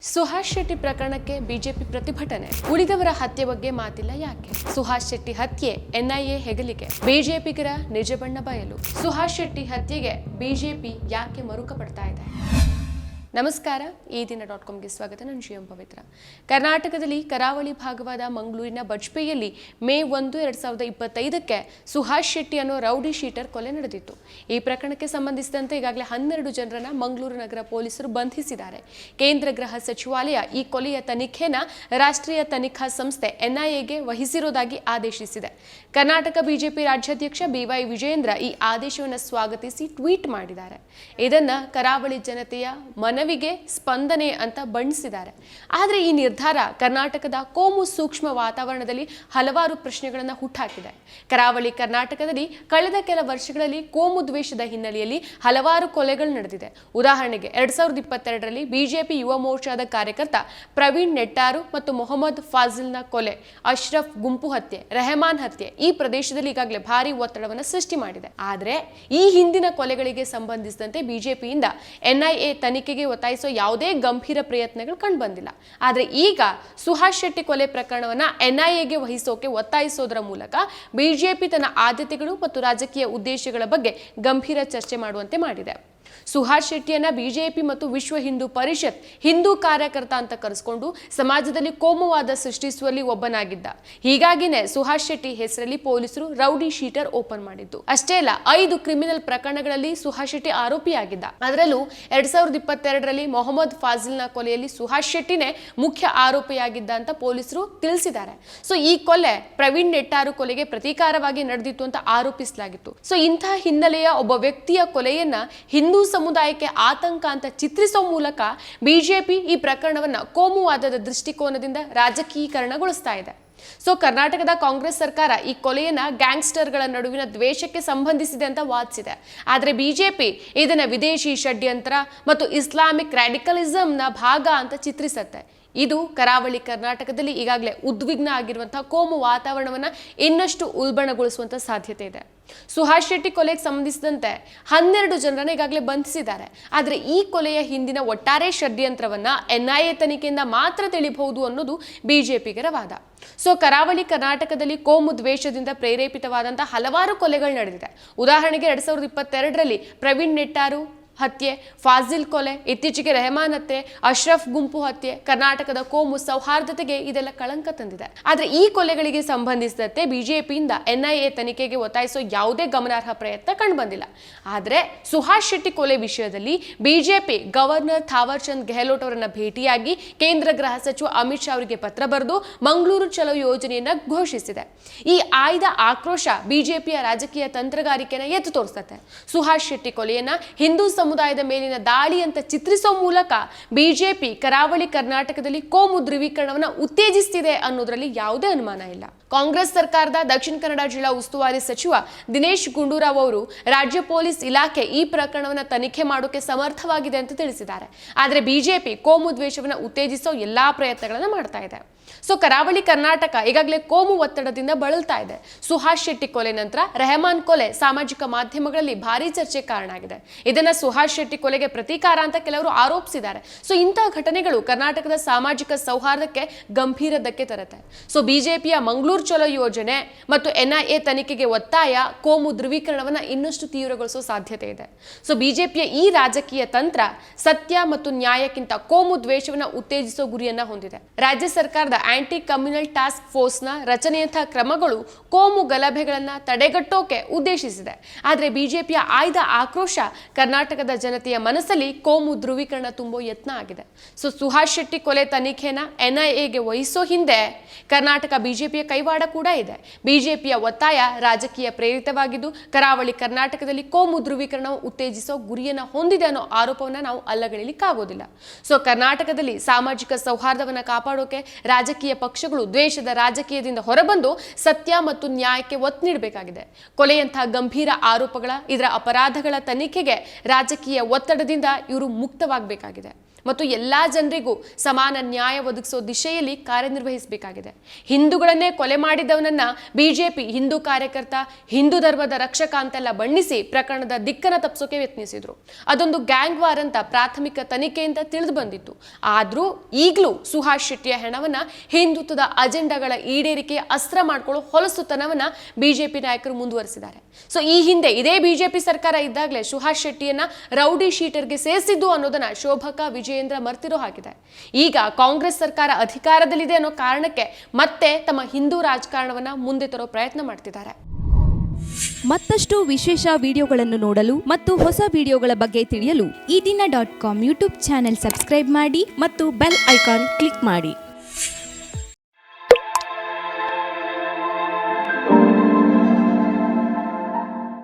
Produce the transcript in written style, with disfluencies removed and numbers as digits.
ಸುಹಾಸ್ ಶೆಟ್ಟಿ ಪ್ರಕರಣಕ್ಕೆ ಬಿಜೆಪಿ ಪ್ರತಿಭಟನೆ. ಉಳಿದವರ ಹತ್ಯೆ ಬಗ್ಗೆ ಮಾತಿಲ್ಲ ಯಾಕೆ? ಸುಹಾಸ್ ಶೆಟ್ಟಿ ಹತ್ಯೆ ಎನ್ಐಎ ಹೆಗಲಿಗೆ, ಬಿಜೆಪಿಗರ ನಿಜ ಬಣ್ಣ ಬಯಲು. ಸುಹಾಸ್ ಶೆಟ್ಟಿ ಹತ್ಯೆಗೆ ಬಿಜೆಪಿ ಯಾಕೆ ಮರುಕ ಪಡ್ತಾ ಇದೆ? ನಮಸ್ಕಾರ, ಈ ದಿನ .comಗೆ ಸ್ವಾಗತ. ನಾನು ಶ್ರೀ ಪವಿತ್ರ. ಕರ್ನಾಟಕದಲ್ಲಿ ಕರಾವಳಿ ಭಾಗವಾದ ಮಂಗಳೂರಿನ ಬಜ್ಪೆಯಲ್ಲಿ ಮೇ 1, 2025ಕ್ಕೆ ಸುಹಾಸ್ ಶೆಟ್ಟಿ ಅನ್ನೋ ರೌಡಿ ಶೀಟರ್ ಕೊಲೆ ನಡೆದಿತ್ತು. ಈ ಪ್ರಕರಣಕ್ಕೆ ಸಂಬಂಧಿಸಿದಂತೆ ಈಗಾಗಲೇ 12 ಜನರನ್ನ ಮಂಗಳೂರು ನಗರ ಪೊಲೀಸರು ಬಂಧಿಸಿದ್ದಾರೆ. ಕೇಂದ್ರ ಗೃಹ ಸಚಿವಾಲಯ ಈ ಕೊಲೆಯ ತನಿಖೆನ ರಾಷ್ಟ್ರೀಯ ತನಿಖಾ ಸಂಸ್ಥೆ ಎನ್ಐಎಗೆ ವಹಿಸಿರುವುದಾಗಿ ಆದೇಶಿಸಿದೆ. ಕರ್ನಾಟಕ ಬಿಜೆಪಿ ರಾಜ್ಯಾಧ್ಯಕ್ಷ BY ವಿಜಯೇಂದ್ರ ಈ ಆದೇಶವನ್ನು ಸ್ವಾಗತಿಸಿ ಟ್ವೀಟ್ ಮಾಡಿದ್ದಾರೆ. ಇದನ್ನ ಕರಾವಳಿ ಜನತೆಯ ಮನವಿಗೆ ಸ್ಪಂದನೆ ಅಂತ ಬಣ್ಣಿಸಿದ್ದಾರೆ. ಆದರೆ ಈ ನಿರ್ಧಾರ ಕರ್ನಾಟಕದ ಕೋಮು ಸೂಕ್ಷ್ಮ ವಾತಾವರಣದಲ್ಲಿ ಹಲವಾರು ಪ್ರಶ್ನೆಗಳನ್ನು ಹುಟ್ಟಾಕಿದೆ. ಕರಾವಳಿ ಕರ್ನಾಟಕದಲ್ಲಿ ಕಳೆದ ಕೆಲ ವರ್ಷಗಳಲ್ಲಿ ಕೋಮು ದ್ವೇಷದ ಹಿನ್ನೆಲೆಯಲ್ಲಿ ಹಲವಾರು ಕೊಲೆಗಳು ನಡೆದಿದೆ. ಉದಾಹರಣೆಗೆ 2022ರಲ್ಲಿ ಬಿಜೆಪಿ ಯುವ ಮೋರ್ಚಾದ ಕಾರ್ಯಕರ್ತ ಪ್ರವೀಣ್ ನೆಟ್ಟಾರು ಮತ್ತು ಮೊಹಮ್ಮದ್ ಫಾಜಿಲ್ನ ಕೊಲೆ, ಅಶ್ರಫ್ ಗುಂಪು ಹತ್ಯೆ, ರೆಹಮಾನ್ ಹತ್ಯೆ ಈ ಪ್ರದೇಶದಲ್ಲಿ ಈಗಾಗಲೇ ಭಾರಿ ಒತ್ತಡವನ್ನು ಸೃಷ್ಟಿ ಮಾಡಿದೆ. ಆದರೆ ಈ ಹಿಂದಿನ ಕೊಲೆಗಳಿಗೆ ಸಂಬಂಧಿಸಿದಂತೆ ಬಿಜೆಪಿಯಿಂದ ಎನ್ಐಎ ತನಿಖೆಗೆ ಒತ್ತಾಯಿಸೋ ಯಾವುದೇ ಗಂಭೀರ ಪ್ರಯತ್ನಗಳು ಕಂಡುಬಂದಿಲ್ಲ. ಆದರೆ ಈಗ ಸುಹಾಸ್ ಶೆಟ್ಟಿ ಕೊಲೆ ಪ್ರಕರಣವನ್ನ ಎನ್ಐಎಗೆ ವಹಿಸೋಕೆ ಒತ್ತಾಯಿಸೋದರ ಮೂಲಕ ಬಿಜೆಪಿ ತನ್ನ ಆದ್ಯತೆಗಳು ಮತ್ತು ರಾಜಕೀಯ ಉದ್ದೇಶಗಳ ಬಗ್ಗೆ ಗಂಭೀರ ಚರ್ಚೆ ಮಾಡುವಂತೆ ಮಾಡಿದೆ. ಸುಹಾಸ್ ಶೆಟ್ಟಿಯನ್ನ ಬಿಜೆಪಿ ಮತ್ತು ವಿಶ್ವ ಹಿಂದೂ ಪರಿಷತ್ ಹಿಂದೂ ಕಾರ್ಯಕರ್ತ ಅಂತ ಕರೆಸಿಕೊಂಡು ಸಮಾಜದಲ್ಲಿ ಕೋಮುವಾದ ಸೃಷ್ಟಿಸುವಲ್ಲಿ ಒಬ್ಬನಾಗಿದ್ದ. ಹೀಗಾಗಿನೇ ಸುಹಾಸ್ ಶೆಟ್ಟಿ ಹೆಸರಲ್ಲಿ ಪೊಲೀಸರು ರೌಡಿ ಶೀಟರ್ ಓಪನ್ ಮಾಡಿದ್ದು. ಅಷ್ಟೇ ಅಲ್ಲ, 5 ಕ್ರಿಮಿನಲ್ ಪ್ರಕರಣಗಳಲ್ಲಿ ಸುಹಾಸ್ ಶೆಟ್ಟಿ ಆರೋಪಿಯಾಗಿದ್ದ. ಅದರಲ್ಲೂ 2022ರಲ್ಲಿ ಮೊಹಮ್ಮದ್ ಫಾಜಿಲ್ನ ಕೊಲೆಯಲ್ಲಿ ಸುಹಾಸ್ ಶೆಟ್ಟಿನೇ ಮುಖ್ಯ ಆರೋಪಿಯಾಗಿದ್ದ ಅಂತ ಪೊಲೀಸರು ತಿಳಿಸಿದ್ದಾರೆ. ಸೊ ಈ ಕೊಲೆ ಪ್ರವೀಣ್ ನೆಟ್ಟಾರು ಕೊಲೆಗೆ ಪ್ರತೀಕಾರವಾಗಿ ನಡೆದಿತ್ತು ಅಂತ ಆರೋಪಿಸಲಾಗಿತ್ತು. ಸೊ ಇಂತಹ ಹಿನ್ನೆಲೆಯ ಒಬ್ಬ ವ್ಯಕ್ತಿಯ ಕೊಲೆಯನ್ನ ಹಿಂದೂ ಸಮುದಾಯಕ್ಕೆ ಆತಂಕ ಅಂತ ಚಿತ್ರಿಸುವ ಮೂಲಕ ಬಿಜೆಪಿ ಈ ಪ್ರಕರಣವನ್ನ ಕೋಮುವಾದದ ದೃಷ್ಟಿಕೋನದಿಂದ ರಾಜಕೀಕರಣಗೊಳಿಸ್ತಾ ಇದೆ. ಸೊ ಕರ್ನಾಟಕದ ಕಾಂಗ್ರೆಸ್ ಸರ್ಕಾರ ಈ ಕೊಲೆಯನ್ನ ಗ್ಯಾಂಗ್ಸ್ಟರ್ಗಳ ನಡುವಿನ ದ್ವೇಷಕ್ಕೆ ಸಂಬಂಧಿಸಿದೆ ಅಂತ ವಾದಿಸಿದೆ. ಆದರೆ ಬಿಜೆಪಿ ಇದನ್ನ ವಿದೇಶಿ ಷಡ್ಯಂತ್ರ ಮತ್ತು ಇಸ್ಲಾಮಿಕ್ ರಾಡಿಕಲಿಸಂನ ಭಾಗ ಅಂತ ಚಿತ್ರಿಸುತ್ತೆ. ಇದು ಕರಾವಳಿ ಕರ್ನಾಟಕದಲ್ಲಿ ಈಗಾಗಲೇ ಉದ್ವಿಗ್ನ ಆಗಿರುವಂತಹ ಕೋಮು ವಾತಾವರಣವನ್ನ ಇನ್ನಷ್ಟು ಉಲ್ಬಣಗೊಳಿಸುವಂತ ಸಾಧ್ಯತೆ ಇದೆ. ಸುಹಾಸ್ ಶೆಟ್ಟಿ ಕೊಲೆಗೆ ಸಂಬಂಧಿಸಿದಂತೆ 12 ಜನರನ್ನ ಈಗಾಗಲೇ ಬಂಧಿಸಿದ್ದಾರೆ. ಆದರೆ ಈ ಕೊಲೆಯ ಹಿಂದಿನ ಒಟ್ಟಾರೆ ಷಡ್ಯಂತ್ರವನ್ನ ಎನ್ಐಎ ತನಿಖೆಯಿಂದ ಮಾತ್ರ ತಿಳಿಬಹುದು ಅನ್ನೋದು ಬಿಜೆಪಿಗರ ವಾದ. ಸೊ ಕರಾವಳಿ ಕರ್ನಾಟಕದಲ್ಲಿ ಕೋಮು ದ್ವೇಷದಿಂದ ಪ್ರೇರೇಪಿತವಾದಂತಹ ಹಲವಾರು ಕೊಲೆಗಳು ನಡೆದಿದೆ. ಉದಾಹರಣೆಗೆ 2022ರಲ್ಲಿ ಪ್ರವೀಣ್ ನೆಟ್ಟಾರು ಹತ್ಯೆ, ಫಾಜಿಲ್ ಕೊಲೆ, ಇತ್ತೀಚೆಗೆ ರೆಹಮಾನ್ ಹತ್ಯೆ, ಅಶ್ರಫ್ ಗುಂಪು ಹತ್ಯೆ ಕರ್ನಾಟಕದ ಕೋಮು ಸೌಹಾರ್ದತೆಗೆ ಇದೆಲ್ಲ ಕಳಂಕ ತಂದಿದೆ. ಆದ್ರೆ ಈ ಕೊಲೆಗಳಿಗೆ ಸಂಬಂಧಿಸಿದಂತೆ ಬಿಜೆಪಿಯಿಂದ ಎನ್ಐಎ ತನಿಖೆಗೆ ಒತ್ತಾಯಿಸೋ ಯಾವುದೇ ಗಮನಾರ್ಹ ಪ್ರಯತ್ನ ಕಂಡುಬಂದಿಲ್ಲ. ಆದ್ರೆ ಸುಹಾಸ್ ಶೆಟ್ಟಿ ಕೊಲೆ ವಿಷಯದಲ್ಲಿ ಬಿಜೆಪಿ ಗವರ್ನರ್ ಥಾವರ್ ಚಂದ್ ಗೆಹ್ಲೋಟ್ ಅವರನ್ನ ಭೇಟಿಯಾಗಿ ಕೇಂದ್ರ ಗೃಹ ಸಚಿವ ಅಮಿತ್ ಶಾ ಅವರಿಗೆ ಪತ್ರ ಬರೆದು ಮಂಗಳೂರು ಚಲೋ ಯೋಜನೆಯನ್ನ ಘೋಷಿಸಿದೆ. ಈ ಆಯ್ದ ಆಕ್ರೋಶ ಬಿಜೆಪಿಯ ರಾಜಕೀಯ ತಂತ್ರಗಾರಿಕೆನ ಎತ್ತು ತೋರಿಸುತ್ತೆ. ಸುಹಾಸ್ ಶೆಟ್ಟಿ ಕೊಲೆಯನ್ನ ಹಿಂದೂ ಸಮುದಾಯದ ಮೇಲಿನ ದಾಳಿ ಅಂತ ಚಿತ್ರಿಸುವ ಮೂಲಕ ಬಿಜೆಪಿ ಕರಾವಳಿ ಕರ್ನಾಟಕದಲ್ಲಿ ಕೋಮು ಧ್ರುವೀಕರಣವನ್ನ ಉತ್ತೇಜಿಸುತ್ತಿದೆ ಅನ್ನೋದ್ರಲ್ಲಿ ಯಾವುದೇ ಅನುಮಾನ ಇಲ್ಲ. ಕಾಂಗ್ರೆಸ್ ಸರ್ಕಾರದ ದಕ್ಷಿಣ ಕನ್ನಡ ಜಿಲ್ಲಾ ಉಸ್ತುವಾರಿ ಸಚಿವ ದಿನೇಶ್ ಗುಂಡೂರಾವ್ ಅವರು ರಾಜ್ಯ ಪೊಲೀಸ್ ಇಲಾಖೆ ಈ ಪ್ರಕರಣವನ್ನ ತನಿಖೆ ಮಾಡೋಕೆ ಸಮರ್ಥವಾಗಿದೆ ಅಂತ ತಿಳಿಸಿದ್ದಾರೆ. ಆದರೆ ಬಿಜೆಪಿ ಕೋಮು ದ್ವೇಷವನ್ನ ಉತ್ತೇಜಿಸೋ ಎಲ್ಲಾ ಪ್ರಯತ್ನಗಳನ್ನ ಮಾಡ್ತಾ ಇದೆ. ಸೊ ಕರಾವಳಿ ಕರ್ನಾಟಕ ಈಗಾಗಲೇ ಕೋಮು ಒತ್ತಡದಿಂದ ಬಳಲ್ತಾ ಇದೆ. ಸುಹಾಸ್ ಶೆಟ್ಟಿ ಕೊಲೆ ನಂತರ ರೆಹಮಾನ್ ಕೊಲೆ ಸಾಮಾಜಿಕ ಮಾಧ್ಯಮಗಳಲ್ಲಿ ಭಾರಿ ಚರ್ಚೆ ಕಾರಣ ಆಗಿದೆ. ಇದನ್ನ ಸುಹಾಸ್ ಶೆಟ್ಟಿ ಕೊಲೆಗೆ ಪ್ರತೀಕಾರ ಅಂತ ಕೆಲವರು ಆರೋಪಿಸಿದ್ದಾರೆ. ಸೊ ಇಂತಹ ಘಟನೆಗಳು ಕರ್ನಾಟಕದ ಸಾಮಾಜಿಕ ಸೌಹಾರ್ದಕ್ಕೆ ಗಂಭೀರ ಧಕ್ಕೆ ತರುತ್ತೆ. ಸೊ ಬಿಜೆಪಿಯ ಮಂಗಳೂರು ಚಲೋ ಯೋಜನೆ ಮತ್ತು ಎನ್ಐಎ ತನಿಖೆಗೆ ಒತ್ತಾಯ ಕೋಮು ಧ್ರುವೀಕರಣವನ್ನ ಇನ್ನಷ್ಟು ತೀವ್ರಗೊಳಿಸೋ ಸಾಧ್ಯತೆ ಇದೆ. ಸೊ ಬಿಜೆಪಿಯ ಈ ರಾಜಕೀಯ ತಂತ್ರ ಸತ್ಯ ಮತ್ತು ನ್ಯಾಯಕ್ಕಿಂತ ಕೋಮು ದ್ವೇಷವನ್ನ ಉತ್ತೇಜಿಸೋ ಗುರಿಯನ್ನ ಹೊಂದಿದೆ. ರಾಜ್ಯ ಸರ್ಕಾರದ ಆಂಟಿ ಕಮ್ಯುನಲ್ ಟಾಸ್ಕ್ ಫೋರ್ಸ್ನ ರಚನೆಯಂತಹ ಕ್ರಮಗಳು ಕೋಮು ಗಲಭೆಗಳನ್ನ ತಡೆಗಟ್ಟೋಕೆ ಉದ್ದೇಶಿಸಿದೆ. ಆದರೆ ಬಿಜೆಪಿಯ ಆಯ್ದ ಆಕ್ರೋಶ ಕರ್ನಾಟಕದ ಜನತೆಯ ಮನಸ್ಸಲ್ಲಿ ಕೋಮು ಧ್ರುವೀಕರಣ ತುಂಬೋ ಯತ್ನ ಆಗಿದೆ. ಸೊ ಸುಹಾಸ್ ಶೆಟ್ಟಿ ಕೊಲೆ ತನಿಖೆನ ಎನ್ಐಎಗೆ ವಹಿಸೋ ಹಿಂದೆ ಕರ್ನಾಟಕ ಬಿಜೆಪಿಯ ಕೈವಾಡ ಕೂಡ ಇದೆ. ಬಿಜೆಪಿಯ ಒತ್ತಾಯ ರಾಜಕೀಯ ಪ್ರೇರಿತವಾಗಿದ್ದು ಕರಾವಳಿ ಕರ್ನಾಟಕದಲ್ಲಿ ಕೋಮು ಧ್ರುವೀಕರಣ ಉತ್ತೇಜಿಸೋ ಗುರಿಯನ್ನ ಹೊಂದಿದೆ ಅನ್ನೋ ಆರೋಪವನ್ನ ನಾವು ಅಲ್ಲಗಳೆಯಲಿಕ್ಕಾಗೋದಿಲ್ಲ. ಸೊ ಕರ್ನಾಟಕದಲ್ಲಿ ಸಾಮಾಜಿಕ ಸೌಹಾರ್ದವನ್ನ ಕಾಪಾಡೋಕೆ ರಾಜಕೀಯ ಪಕ್ಷಗಳು ದ್ವೇಷದ ರಾಜಕೀಯದಿಂದ ಹೊರಬಂದು ಸತ್ಯ ಮತ್ತು ನ್ಯಾಯಕ್ಕೆ ಒತ್ತು ನೀಡಬೇಕಾಗಿದೆ. ಕೊಲೆಯಂತಹ ಗಂಭೀರ ಆರೋಪಗಳ ಇದರ ಅಪರಾಧಗಳ ತನಿಖೆಗೆ ರಾಜಕೀಯ ಒತ್ತಡದಿಂದ ಇವರು ಮುಕ್ತವಾಗಬೇಕಾಗಿದೆ. ಮತ್ತು ಎಲ್ಲಾ ಜನರಿಗೂ ಸಮಾನ ನ್ಯಾಯ ಒದಗಿಸೋ ದಿಶೆಯಲ್ಲಿ ಕಾರ್ಯನಿರ್ವಹಿಸಬೇಕಾಗಿದೆ. ಹಿಂದೂಗಳನ್ನೇ ಕೊಲೆ ಮಾಡಿದವನನ್ನ ಬಿಜೆಪಿ ಹಿಂದೂ ಕಾರ್ಯಕರ್ತ, ಹಿಂದೂ ಧರ್ಮದ ರಕ್ಷಕ ಅಂತೆಲ್ಲ ಬಣ್ಣಿಸಿ ಪ್ರಕರಣದ ದಿಕ್ಕನ್ನ ತಪ್ಪಿಸೋಕೆ ಯತ್ನಿಸಿದ್ರು. ಅದೊಂದು ಗ್ಯಾಂಗ್ ವಾರ್ ಅಂತ ಪ್ರಾಥಮಿಕ ತನಿಖೆಯಿಂದ ತಿಳಿದು ಬಂದಿತ್ತು. ಆದ್ರೂ ಈಗಲೂ ಸುಹಾಸ್ ಶೆಟ್ಟಿಯ ಹೆಣವನ್ನ ಹಿಂದುತ್ವದ ಅಜೆಂಡಾಗಳ ಈಡೇರಿಕೆಯ ಅಸ್ತ್ರ ಮಾಡ್ಕೊಳ್ಳೋ ಹೊಲಸುತನವನ್ನ ಬಿಜೆಪಿ ನಾಯಕರು ಮುಂದುವರಿಸಿದ್ದಾರೆ. ಸೊ ಈ ಹಿಂದೆ ಇದೇ ಬಿಜೆಪಿ ಸರ್ಕಾರ ಇದ್ದಾಗಲೇ ಸುಹಾಸ್ ಶೆಟ್ಟಿಯನ್ನ ರೌಡಿ ಶೀಟರ್ಗೆ ಸೇರಿಸಿದ್ದು ಅನ್ನೋದನ್ನ ಶೋಭಕಾ ವಿಜಯೇಂದ್ರ ಮರ್ತಿರೋ ಹಾಗಿದೆ. ಈಗ ಕಾಂಗ್ರೆಸ್ ಸರ್ಕಾರ ಅಧಿಕಾರದಲ್ಲಿದೆ ಅನ್ನೋ ಕಾರಣಕ್ಕೆ ಮತ್ತೆ ತಮ್ಮ ಹಿಂದೂ ರಾಜಕಾರಣವನ್ನ ಮುಂದೆ ತರೋ ಪ್ರಯತ್ನ ಮಾಡ್ತಿದ್ದಾರೆ. ಮತ್ತಷ್ಟು ವಿಶೇಷ ವಿಡಿಯೋಗಳನ್ನು ನೋಡಲು ಮತ್ತು ಹೊಸ ವಿಡಿಯೋಗಳ ಬಗ್ಗೆ ತಿಳಿಯಲು ಈ ದಿನ .com ಯೂಟ್ಯೂಬ್ ಚಾನೆಲ್ ಸಬ್ಸ್ಕ್ರೈಬ್ ಮಾಡಿ ಮತ್ತು ಬೆಲ್ ಐಕಾನ್ ಕ್ಲಿಕ್ ಮಾಡಿ.